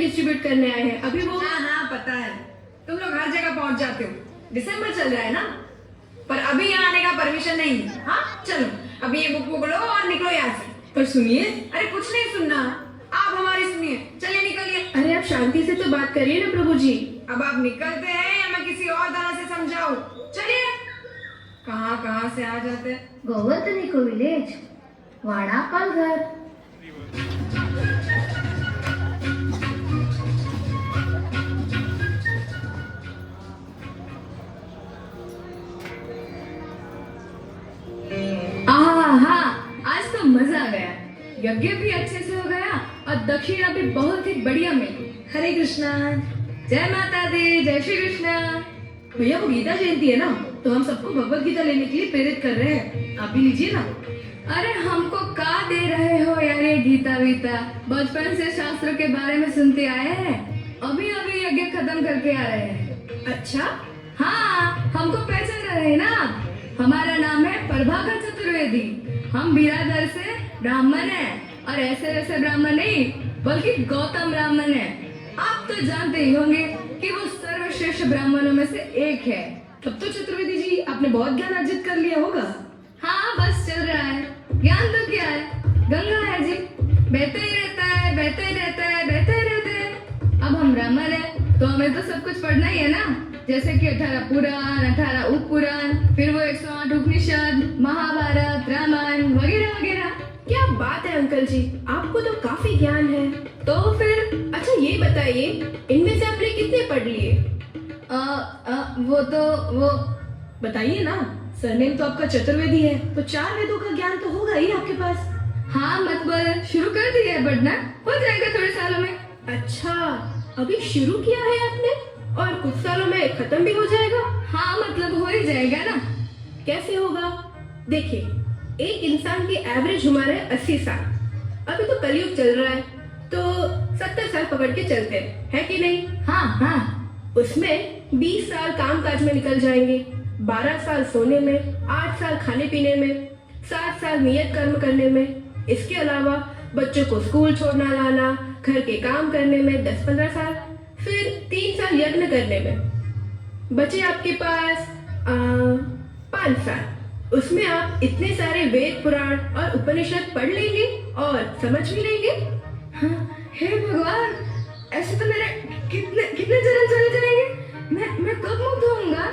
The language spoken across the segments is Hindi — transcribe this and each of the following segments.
डिस्ट्रीब्यूट करने आए हैं। अभी वो हाँ हाँ पता है, तुम लोग हर जगह पहुंच जाते हो। दिसंबर चल रहा है ना, पर अभी यहाँ आने का परमिशन नहीं है। हाँ चलो अभी ये बुक लो और निकलो यहाँ से। पर सुनिए। अरे कुछ नहीं सुनना, आप हमारी सुनिए। चलिए निकलिए। अरे आप शांति से तो बात करिए ना प्रभु जी। अब आप निकलते हैं या मैं किसी और तरह से समझाऊं? चलिए। कहाँ कहाँ से आ जाते हैं। गोवर्धनिको विलेज, वाड़ा पालघर। हाँ, आज तो मजा आ गया। यज्ञ भी अच्छे से हो गया और दक्षिणा भी बहुत ही बढ़िया मिली। हरे कृष्णा। जय माता दी, जय श्री कृष्णा। भैया वो गीता जयंती है ना, तो हम सबको भगवत गीता लेने के लिए प्रेरित कर रहे हैं। आप भी लीजिए ना। अरे हमको का दे रहे हो यार ये गीता वीता? बचपन से शास्त्रों के बारे में सुनते आए हैं, अभी अभी यज्ञ खत्म करके आ रहे हैं। अच्छा हाँ, हमको पहचान रहे हैं ना? हमारा नाम है प्रभाकर चतुर्वेदी। हम बिरादर से ब्राह्मण हैं और ऐसे वैसे ब्राह्मण नहीं बल्कि गौतम ब्राह्मण हैं। आप तो जानते ही होंगे कि वो सर्वश्रेष्ठ ब्राह्मणों में से एक है। तब तो चतुर्वेदी जी आपने बहुत ज्ञान अर्जित कर लिया होगा। हाँ बस चल रहा है। ज्ञान तो क्या है, गंगा है जी, बहते ही रहता है, बहते ही रहता है, बहते ही रहते हैं। अब हम ब्राह्मण हैं तो हमें तो सब कुछ पढ़ना ही है ना, जैसे कि 18 पुराण, 18 उपपुराण, फिर वो 108 उपनिषद, महाभारत, रामायण वगैरह वगैरह। क्या बात है अंकल जी, आपको तो काफी ज्ञान है। तो फिर अच्छा ये बताइए, इनमें से आपने कितने पढ़ लिए? वो बताइए ना। सरनेम तो आपका चतुर्वेदी है, तो 4 वेदों का ज्ञान तो होगा ही आपके पास। हाँ मतलब शुरू कर दिया है पढ़ना, हो जाएगा थोड़े सालों में। अच्छा अभी शुरू किया है आपने और कुछ सालों में खत्म भी हो जाएगा? हाँ मतलब हो ही जाएगा ना। कैसे होगा? देखिए, एक इंसान की एवरेज उम्र है 80 साल। अभी तो कलयुग चल रहा है, तो 70 साल पकड़ के चलते हैं, है कि नहीं? हाँ हाँ। उसमें 20 साल काम काज में निकल जाएंगे, 12 साल सोने में, 8 साल खाने पीने में, 7 साल नियत कर्म करने में। इसके अलावा बच्चों को स्कूल छोड़ना लाना, घर के काम करने में 10-15 साल, फिर 3 साल यज्ञ करने में। बचे आपके पास 5 साल। उसमें आप इतने सारे वेद पुराण और उपनिषद पढ़ लेंगे और समझ भी लेंगे। हाँ, हे भगवान, ऐसे तो मेरे कितने जन्म चले जाएंगे। मैं कब मुक्त होऊंगा?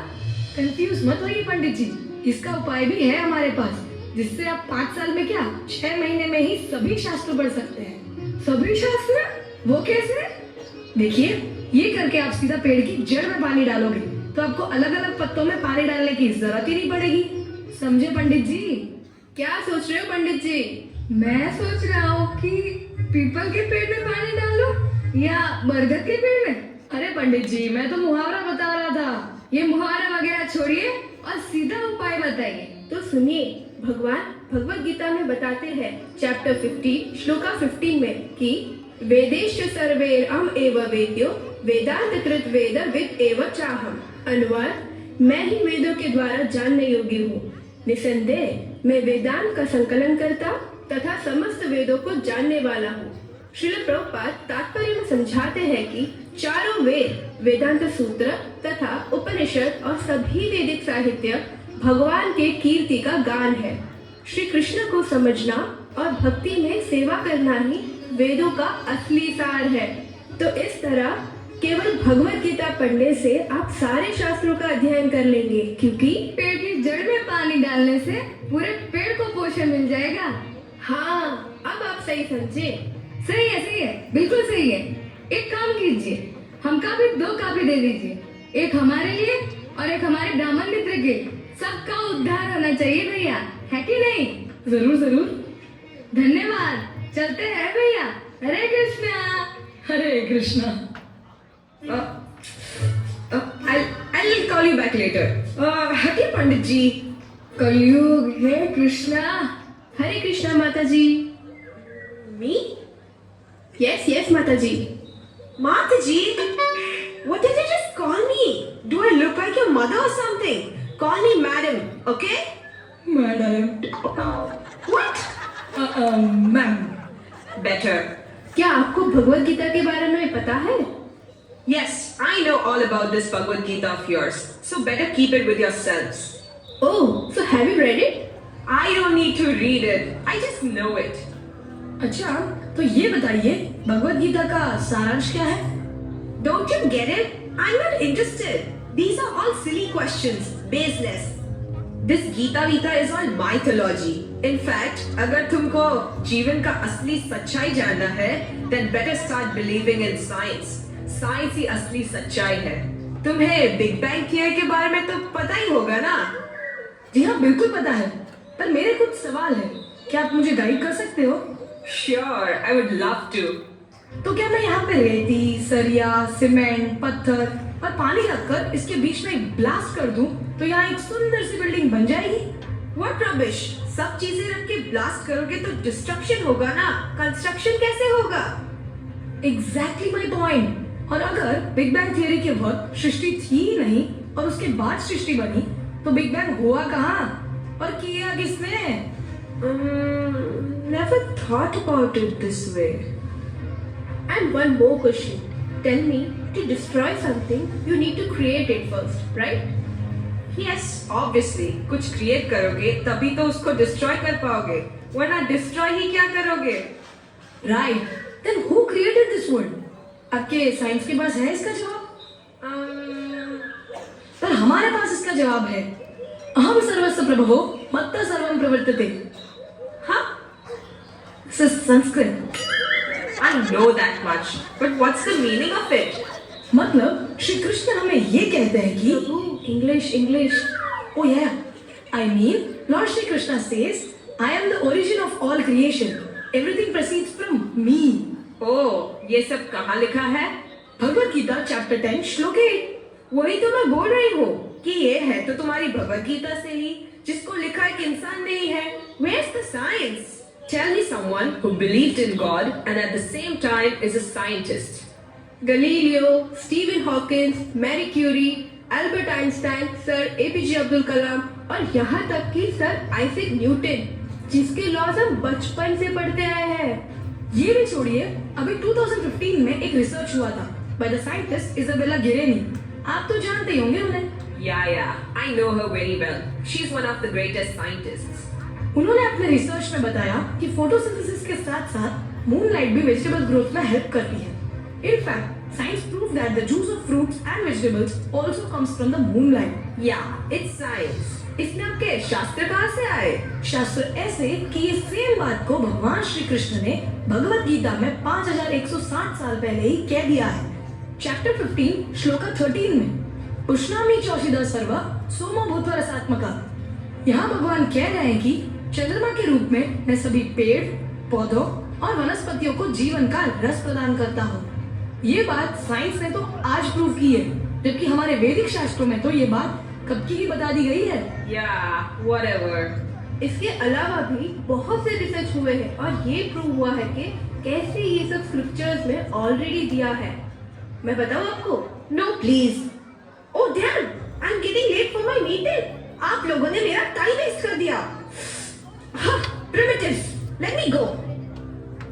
कंफ्यूज मत होइए पंडित जी, इसका उपाय भी है हमारे पास, जिससे आप 5 साल में क्या 6 महीने में ही सभी शास्त्र पढ़ सकते हैं। सभी शास्त्र? वो कैसे? देखिए, ये करके आप सीधा पेड़ की जड़ में पानी डालोगे, तो आपको अलग अलग पत्तों में पानी डालने की जरूरत ही नहीं पड़ेगी। समझे पंडित जी? क्या सोच रहे हो पंडित जी? मैं सोच रहा हूँ कि पीपल के पेड़ में पानी डालो या बरगद के पेड़ में। अरे पंडित जी, मैं तो मुहावरा बता रहा था। ये मुहावरा वगैरह छोड़िए और सीधा उपाय बताइए। तो सुनिए, भगवान भगवत गीता में बताते हैं चैप्टर 50 श्लोका 15 में कि वेदेश सर्वेर अहम एव वेद्यो वेदांत कृत वेद विद एव चाहम। अनुवाद, मैं ही वेदों के द्वारा जानने योग्य हूँ। निसंदेह मैं वेदांत का संकलन करता तथा समस्त वेदों को जानने वाला हूँ। श्रील प्रभुपाद तात्पर्य में समझाते हैं कि चारों वेद, वेदांत सूत्र तथा उपनिषद और सभी वैदिक साहित्य भगवान के कीर्ति का गान है। श्री कृष्ण को समझना और भक्ति में सेवा करना ही वेदों का असली सार है। तो इस तरह केवल भगवत गीता पढ़ने से आप सारे शास्त्रों का अध्ययन कर लेंगे, क्योंकि पेड़ की जड़ में पानी डालने से पूरे पेड़ को पोषण मिल जाएगा। हाँ, अब आप सही समझे। सही है, बिल्कुल सही है। एक काम कीजिए, हमका भी 2 कापी दे दीजिए, एक हमारे लिए और एक हमारे ब्राह्मण मित्र के। सबका उद्धार होना चाहिए भैया, है कि नहीं? जरूर जरूर। धन्यवाद, चलते हैं भैया। हरे कृष्णा। हरे Krishna. I'll call you back later. हटिए पंडित जी। कलयुग है कृष्णा। हरे कृष्णा माता जी। Me? Yes माता जी। माता जी, what did you just call me? Do I look like your mother or something? Call me madam, okay? Madam. What? Ma'am. Better. क्या आपको भगवत गीता के बारे में पता है? Yes, I know all about this Bhagavad Gita of yours, so better keep it with yourselves. Oh, so have you read it? I don't need to read it, I just know it. अच्छा, तो ये बताइए भगवत गीता का सारांश क्या है? Don't you get it? I'm not interested. These are all silly questions, baseless. This Gita Vita is all mythology. In fact, अगर तुमको जीवन का असली सच्चाई जानना है, then better start believing in science. Science ही असली सच्चाई है. तुम्हें बिग बैंग थियरी के बारे में तो पता ही होगा ना? जी हाँ, बिल्कुल पता है, पर मेरे कुछ सवाल हैं. क्या आप मुझे गाइड कर सकते हो? Sure, I would love to. तो क्या मैं यहाँ पे रेती, सरिया, सीमेंट, पत्थर और पानी रखकर इसके बीच में एक ब्लास्ट कर दूं, तो यहाँ एक सुंदर सी बिल्डिंग बन जाएगी? What rubbish! सब चीजें रख के ब्लास्ट करोगे तो डिस्ट्रक्शन होगा ना, कंस्ट्रक्शन कैसे होगा? Exactly my point. और अगर बिग बैंग थियरी के वक्त सृष्टि थी ही नहीं और उसके बाद सृष्टि बनी, तो बिग बैंग हुआ कहाँ और किया किसने? Never thought about it this way. And one more question. Tell me, to destroy something, you need to create it first, right? Yes, obviously. कुछ क्रिएट करोगे तभी तो उसको डिस्ट्रॉय कर पाओगे, वरना डिस्ट्रॉय ही क्या करोगे? Right. Then who created this world? आपके साइंस के पास है इसका जवाब? पर हमारे पास इसका जवाब है. अहम सर्वस्य प्रभवो मत्तः सर्वं प्रवर्तते. हाँ? Sanskrit. I know that much, but what's the meaning of it? मतलब श्री कृष्ण हमें ये कहते हैं कि English. oh yeah, I mean Lord Shri Krishna says I am the origin of all creation. Everything proceeds from me. ओह, ये सब कहाँ लिखा है? भगवत गीता चैप्टर 10 श्लोक 8. वही तो मैं बोल रही हूँ कि ये है तो तुम्हारी भगवत गीता से ही, जिसको लिखा एक इंसान नहीं है. Where's the science? Tell me someone who believed in God and at the same time is a scientist. Galileo, Stephen Hawking, Marie Curie, Albert Einstein, Sir APJ Abdul Kalam और यहाँ तक कि सर आइजैक न्यूटन, जिसके लॉज हम बचपन से पढ़ते आए हैं. ये भी छोड़िए, अभी 2015 में एक रिसर्च हुआ था बाय द साइंटिस्ट इजाबेला गिरेनी. आप तो जानते ही होंगे उन्हें. Yeah, I know her very well. She's one of the greatest scientists. उन्होंने अपने रिसर्च में बताया कि फोटोसिंथेसिस के साथ साथ मूनलाइट भी वेजिटेबल ग्रोथ में हेल्प करती है. In fact, science proved that the juice of fruits and vegetables also comes from the moonlight. Yeah, it's science. इसमें आपके शास्त्र कहाँ से आए? शास्त्र ऐसे कि ये सेम बात को भगवान श्री कृष्ण ने भगवत गीता में 5160 साल पहले ही कह दिया है. चैप्टर 15 श्लोका 13 में उष्णामि चौषिदा सर्वा सोमो भूत्वा रसात्मका. यहाँ भगवान कह रहे हैं कि चंद्रमा के रूप में मैं सभी पेड़, पौधों और वनस्पतियों को जीवन का रस प्रदान करता हूँ. ये बात साइंस ने तो आज प्रूव की है, जबकि हमारे वैदिक शास्त्रों में तो ये बात कब की ही बता दी गई है. Yeah, whatever. इसके अलावा भी बहुत से रिसर्च हुए हैं और ये प्रूव हुआ है कि कैसे ये सब स्क्रिप्चर्स में ऑलरेडी दिया है. मैं बताऊँ आपको? No, please. Oh damn! I'm getting late for my meeting. आप लोगों ने मेरा टाइम वेस्ट कर दिया. Primitives, let me go.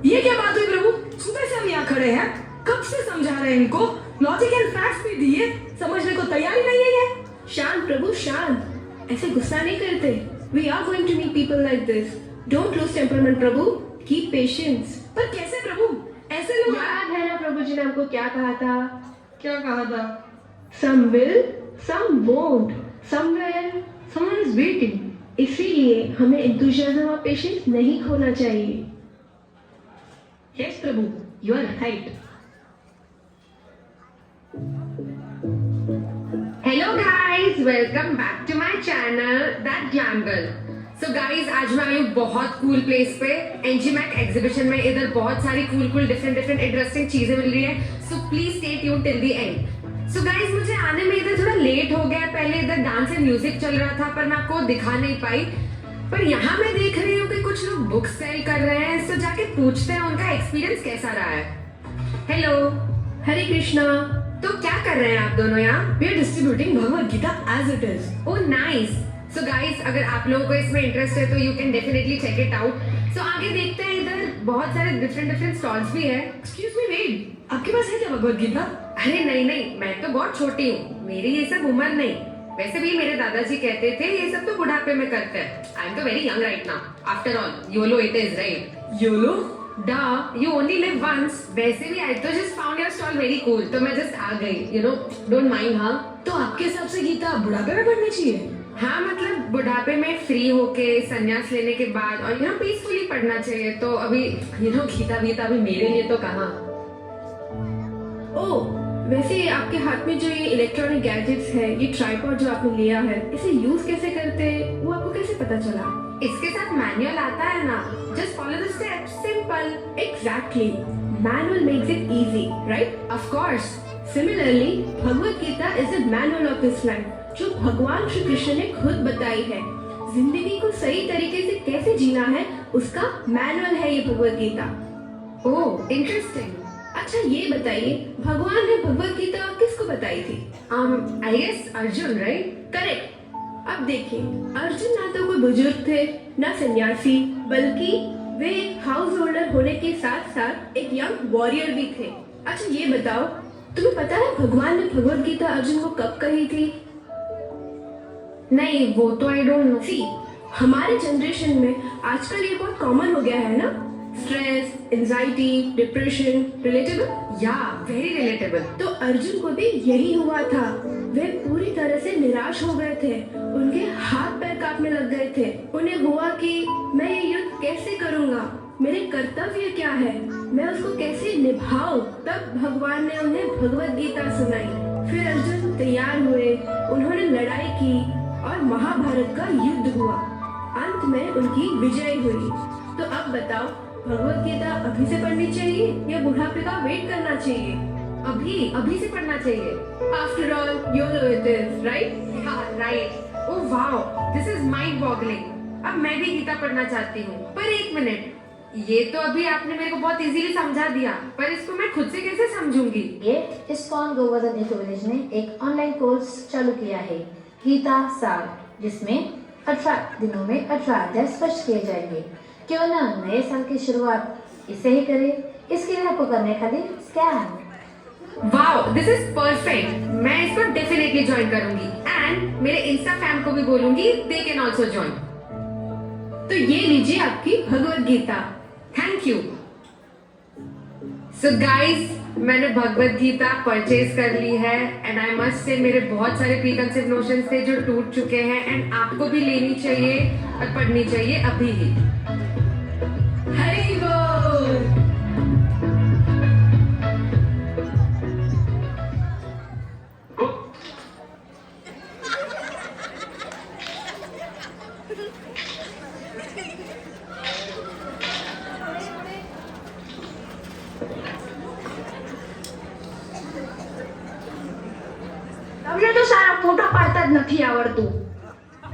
ये क्या बात हुई प्रभु? सुबह से हम यहाँ खड़े हैं, कब से समझा रहे हैं इनको, लॉजिक एंड फैक्ट्स भी दिए, समझने को तैयारी नहीं है. शांत प्रभु शांत, ऐसे गुस्सा नहीं करते. We are going to meet people like this. Don't lose temperament Prabhu. Keep patience. पर कैसे प्रभु? ऐसे लोग. याद है ना प्रभु जी ने आपको क्या कहा था? क्या कहा था? Some will, some won't. Somewhere, someone is waiting. इसीलिए हमें enthusiasm और patience नहीं खोना चाहिए. Yes प्रभु, you are right. Hello guys, welcome back to my channel that जैंगल. सो गाइस, आज मैं आई हूँ बहुत कूल प्लेस पे, एनजीमैक एग्जीबिशन में. इधर बहुत सारी कूल डिफरेंट इंटरेस्टिंग चीजें मिल रही है. So please stay tune till the end. So guys, मुझे आने में इधर थोड़ा लेट हो गया. पहले इधर डांस एंड म्यूजिक चल रहा था पर मैं आपको दिखा नहीं पाई. पर यहाँ मैं देख रही हूँ कि कुछ लोग बुक सेल कर रहे हैं. सो जाके पूछते हैं उनका एक्सपीरियंस कैसा रहा है. हेलो, हरे कृष्णा. तो क्या कर रहे हैं आप दोनों यहाँ? We are distributing Bhagavad Gita as it is. Oh nice. So guys, अगर आप लोगों को इसमें इंटरेस्ट है तो you can definitely check it out. So आगे देखते हैं. इधर बहुत सारे डिफरेंट स्टॉल्स भी है। एक्सक्यूज मी वेट, आपके पास है क्या भगवत गीता? अरे नहीं, मैं तो बहुत छोटी हूँ, मेरी ये सब उम्र नहीं। वैसे भी मेरे दादाजी कहते थे ये सब तो बुढ़ापे में करते हैं। आई एम तो very young right now. After all YOLO it is right. YOLO? Duh, you only live once. वैसे भी I तो just found your stall very cool, तो मैं just आ गई, you know, don't mind हाँ। तो आपके हिसाब से गीता बुढ़ापे में पढ़नी चाहिए? हाँ मतलब बुढ़ापे में फ्री होके संन्यास लेने के बाद और यू नो पीसफुली पढ़ना चाहिए। तो अभी यू नो गीता अभी मेरे लिए तो कहाँ। ओह, वैसे आपके हाथ में जो ये इलेक्ट्रॉनिक गैजेट्स है, ये ट्राइपॉड जो आपने लिया है, इसे यूज कैसे करते हैं वो आपको कैसे पता चला? इसके साथ मैनुअल आता है ना, just follow the steps, simple. Exactly. Manual makes it easy, right? Of course. Similarly, Bhagavad Gita is a manual of this life, जो भगवान श्री कृष्ण ने खुद बताई है। जिंदगी को सही तरीके से कैसे जीना है, उसका मैनुअल है ये भगवत गीता। Oh interesting. अच्छा ये बताइए, भगवान ने भगवत गीता किसको बताई थी? I guess Arjun right. Correct. अब देखिए, अर्जुन ना तो कोई बुजुर्ग थे, ना सन्यासी, बल्कि वे हाउस होल्डर होने के साथ साथ एक यंग वॉरियर भी थे। अच्छा ये बताओ, तुम्हें पता है भगवान ने भगवत गीता अर्जुन को कब कही थी? नहीं वो तो आई डोंट नो। सी, हमारे जनरेशन में आजकल ये बहुत कॉमन हो गया है ना, स्ट्रेस, एंजाइटी, डिप्रेशन, रिलेटेबल? या वेरी रिलेटेबल। तो अर्जुन को भी यही हुआ था। वे पूरी तरह से निराश हो गए थे, उनके हाथ पैर कांपने लग गए थे। उन्हें हुआ कि मैं ये युद्ध कैसे करूंगा, मेरे कर्तव्य क्या है, मैं उसको कैसे निभाऊं। तब भगवान ने उन्हें भगवत गीता सुनाई। फिर अर्जुन तैयार हुए, उन्होंने लड़ाई की और महाभारत का युद्ध हुआ। अंत में उनकी विजय हुई। तो अब बताओ, भगवत गीता अभी से पढ़नी चाहिए या बुढ़ापे का वेट करना चाहिए? अभी से पढ़ना चाहिए। After all, YOLO it is, right? Right. Oh wow, this is mind boggling. अब मैं भी गीता पढ़ना चाहती हूँ। पर एक मिनट, ये तो अभी आपने मेरे को बहुत इजीली समझा दिया, पर इसको मैं खुद से कैसे समझूंगी? ये इस्कॉन गोवर्धन एको विलेज ने एक ऑनलाइन कोर्स चालू किया है, गीता सार, जिसमें 18 दिनों में 18 अध्याय स्पष्ट किए जाएंगे। क्यों ना नए साल की शुरुआत इससे ही करें। इसके लिए आपको करने खातिर scan. Wow, this is perfect. मैं इसको डेफिनेटली ज्वाइन करूंगी एंड मेरे इंस्टा फैम को भी बोलूंगी, दे कैन आल्सो ज्वाइन। तो ये लीजिए आपकी Bhagavad Gita. Thank you. So guys, मैंने भगवत गीता परचेज कर ली है एंड आई मस्ट से मेरे बहुत सारे प्रीकंसेप्ट नोशंस थे जो टूट चुके हैं एंड आपको भी लेनी चाहिए और पढ़नी चाहिए अभी ही। हरि बोल। તમને તો સારા ફોટો પાડતા જ નથી આવડતું.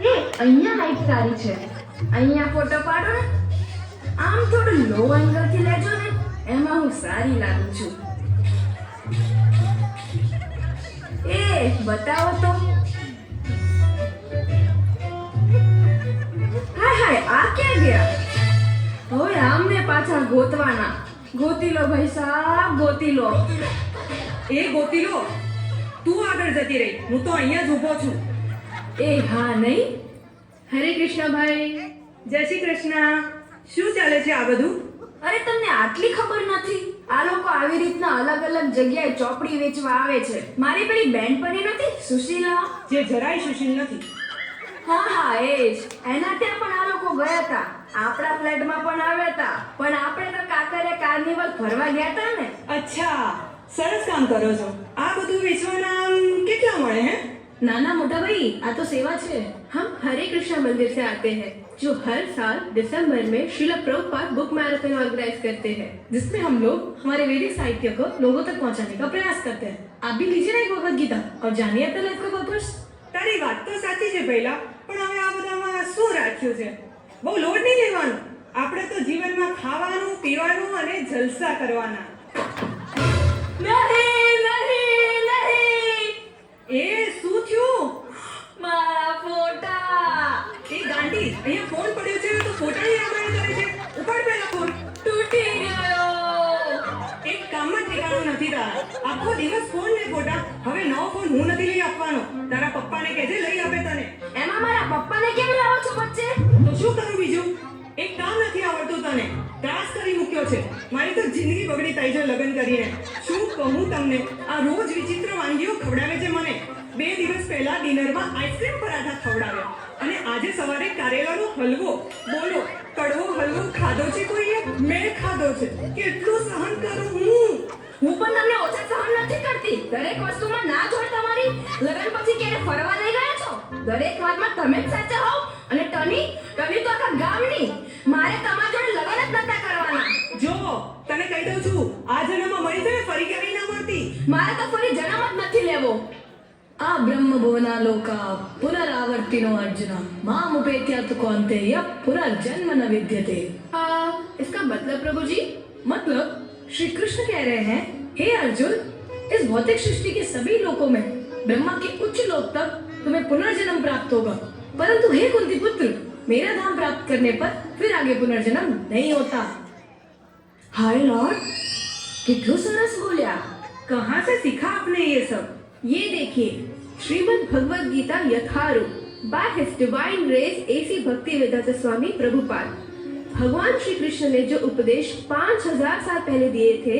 એ અહીંયા લાઈટ સારી છે, અહીંયા ફોટો પાડો ને. આમ થોડું લો એંગલ થી લેજો ને, એમાં હું સારી લાગુ છું. એ બતાવો તો. હાય હાય, આ ક્યાં ગયા? હવે આમને પાછા ગોતવાના. ગોતી લો ભાઈ સાહેબ, ગોતી લો. એ ગોતીલો, તું આગળ જતી રહી, હું તો અહીંયા જ ઊભો છું. એ હા નહીં. હરે કૃષ્ણ ભાઈ. જય શ્રી કૃષ્ણ. શું ચાલે છે આ બધું? અરે તમને આટલી ખબર નથી? આ લોકો આવી રીતના અલગ અલગ જગ્યાએ ચોપડી વેચવા આવે છે. મારી પેલી બેનપણી નથી સુશીલા? જે જરાય સુશીલ નથી. હા હા એ જ. એના ત્યાં પણ આ લોકો ગયા હતા. આપણા ફ્લેટમાં પણ આવ્યા હતા. પણ આપણે તો કાકરે કાર્નિવલ ફરવા ગયા હતા ને. અચ્છા, સરસ કામ કરો છો. આ બધું વેચવાના કેટલા મળે હે? नाना मोटा भाई, आ तो सेवा छे। हम हरे कृष्णा मंदिर से आते हैं, जो हर साल दिसंबर में Srila Prabhupada book marathon organize करते हैं, जिसमें हम लोग हमारे वैदिक साहित्य को लोगों तक पहुंचाने का प्रयास करते हैं। आप भी लीजिए ना एक भगवत गीता और जानिए अपना लाइफ का पर्पस। તારી વાત તો સાચી છે પહેલા, પણ હવે આ બધામાં શું રાખ્યું છે? બહુ લોડ નહીં લેવાનો. આપણે તો જીવનમાં ખાવાનું, પીવાનું અને જલસા કરવાના. નહીં નહીં નહીં, એ શું થયું? મારા ફોટા એ ગાંડી, અહીંયા ફોન પડ્યો છે તો ફોટાની રામાયણ કરે છે. ઉપાડ પહેલા ફોન. તૂટી નથી તારા. આખો દિવસ ફોન ને ફોટા. હવે નવો ફોન હું નથી લઈ આપવાનો. તારા પપ્પાને કહેજે લઈ આપે તને. એમાં મારા પપ્પાને કેમ લાવો છો વચ્ચે? તો શું કરું બીજું? એક કામ નથી આવડતું તને. ત્રાસ કરી મૂક્યો છે. મારી તો જિંદગી બગડી તારી જો લગ્ન કરીને. શું કહું તમને? આ રોજ વિચિત્ર વાનગીઓ ખવડાવે છે મને. 2 દિવસ પહેલા ડિનરમાં આઈસ્ક્રીમ પરાઠા ખવડાવ્યા અને આજે સવારે કારેલાનો હલવો. બોલો, કડવો હલવો ખાધો છે કોઈએ? મેં ખાધો છે. કેટલું સહન કરું હું? હું પણ તમને ઓછા સહન નથી કરતી. દરેક વસ્તુમાં ના જોડ તમારી. લગ્ન પછી ક્યારે ફરવા લઈ ગયા છો? દરેક વાતમાં તમે જ સાચા હોવ અને ટની તો આખા ગામની. મારે તમારા જોડે લગ્ન જ નતા કરવાના. જો તને કહી દઉં છું, આ જન્મમાં મળી જાય ફરી ક્યારેય ના મળતી. મારે તો ફરી જન્મ જ નથી લેવો. આ બ્રહ્મ ભુવનાલોકા પુનરાवर्तिनो अर्जुन माम उपेत्यात कौन्तेय पुनर्जन्म न विद्यते। इसका मतलब प्रभु जी? मतलब श्री कृष्ण कह रहे हैं, हे अर्जुन, इस भौतिक सृष्टि के सभी लोकों में ब्रह्मा के उच्च लोक तक तुम्हें पुनर्जन्म प्राप्त होगा, परंतु हे कुंती पुत्र, मेरा धाम प्राप्त करने पर फिर आगे पुनर्जन्म नहीं होता। हाय लॉर्ड, कितनु सरस बोलिया। कहाँ से सीखा आपने ये सब? ये देखिए, Shrimad Bhagavad Gita Yatharup by his divine grace A C Bhaktivedanta स्वामी प्रभुपाद। भगवान श्री कृष्ण ने जो उपदेश 5000 साल पहले दिए थे,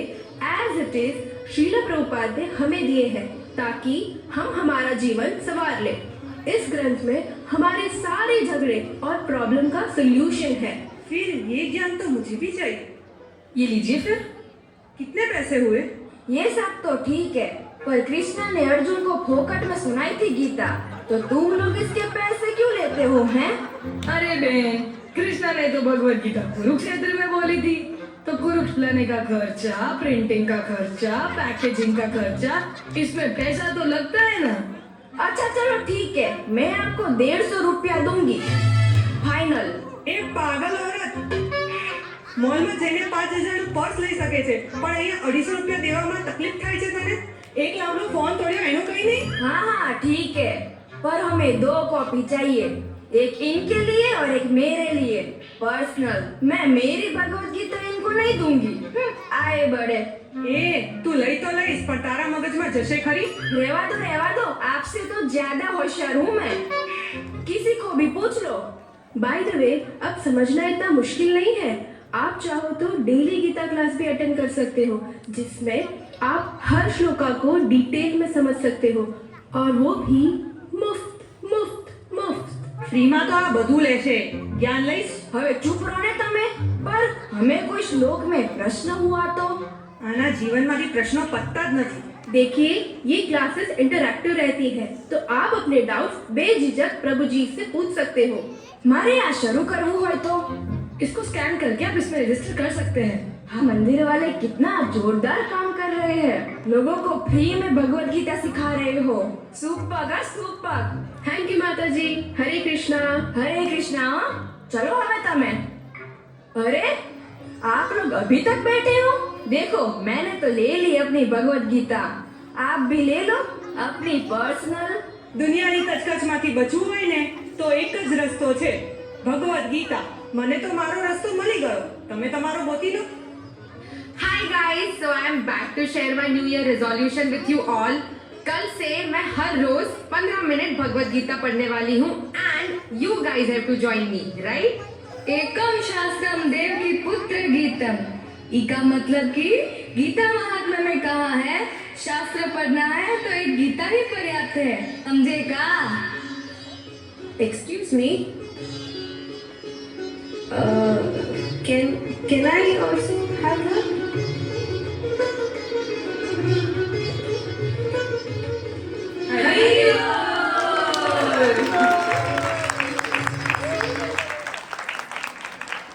as it is Srila Prabhupada ने हमें दिए हैं ताकि हम हमारा जीवन संवार ले। इस ग्रंथ में हमारे सारे झगड़े और प्रॉब्लम का सोल्यूशन है। फिर ये ज्ञान तो मुझे भी चाहिए। ये लीजिए फिर। कितने पैसे हुए? ये सब तो ठीक है, पर कृष्ण ने अर्जुन को फोकट में सुनाई थी गीता, तो तुम लोग इसके पैसे क्यों लेते हो हैं? अरे बहन, कृष्णा ने तो भगवत गीता कुरुक्षेत्र में बोली थी, तो कुरुक्षेत्र लाने का खर्चा, प्रिंटिंग का खर्चा, पैकेजिंग का खर्चा, इसमें पैसा तो लगता है ना। अच्छा चलो ठीक है, मैं आपको 150 रुपया दूंगी, फाइनल। એ પાગલ औरत મોલમાં જઈને 5000 નું પર્સ લઈ શકે છે, પણ અહીંયા 250 રૂપિયા દેવામાં તકલીફ થાય છે તને? એક લાવનો ફોન તોડ્યો એનું કઈ નહીં? हाँ हाँ ठीक है, पर हमें 2 कॉपी चाहिए, एक इनके लिए और एक मेरे लिए पर्सनल। मैं मेरी भगवत गीता इनको नहीं दूंगी। आए बड़े। એ તું લઈ તો લઈશ, પણ તારા મગજમાં જશે ખરી? रेवा दो, आपसे तो ज्यादा होशियार हूँ मैं, किसी को भी पूछ लो। बाय द वे, अब समझना इतना मुश्किल नहीं है। आप चाहो तो डेली गीता क्लास भी अटेंड कर सकते हो, जिसमें आप हर श्लोका को डिटेल में समझ सकते हो, और वो भी मुफ्त मुफ्त मुफ्त। ફ્રીમાં તો આ બધું લેશે. જ્ઞાન લઈશ? હવે ચૂપ રહો ને તમે, पर हमें कोई श्लोक में प्रश्न हुआ तो? આના જીવનમાંથી પ્રશ્નો પતતા જ નથી. देखिए, ये क्लासेस इंटरैक्टिव रहती है, तो आप अपने डाउट्स बेझिझक प्रभु जी से पूछ सकते हो। मारे यहाँ शुरू करવું હોય तो इसको स्कैन करके आप इसमें रजिस्टर कर सकते हैं। हाँ, मंदिर वाले कितना जोरदार काम कर रहे हैं, लोगों को फ्री में भगवत गीता सिखा रहे हो। Super super. थैंक यू माता जी। हरे कृष्णा। हरे कृष्णा। चलो हमें तमें। अरे आप लोग अभी तक बैठे हो? देखो, मैंने तो ले ली अपनी भगवत गीता, आप भी ले लो अपनी पर्सनल। દુનિયાની કચકચમાંથી બચવું હોય ને તો એક જ રસ્તો છે, ભગવદ ગીતા. મને તો મારો રસ્તો મળી ગયો, તમે તમારો ગોતી લો. Hi guys, so I am back to share my new year resolution with you all. कल से मैं हर रोज 15 मिनट भगवत गीता पढ़ने वाली हूँ and you guys have to join me, right? एकम शास्त्रम देवकी पुत्र गीतम। इसका मतलब कि गीता महात्मा में कहा है शास्त्र पढ़ना है तो एक गीता ही पर्याप्त है, समझे का? Excuse me, can I also have that?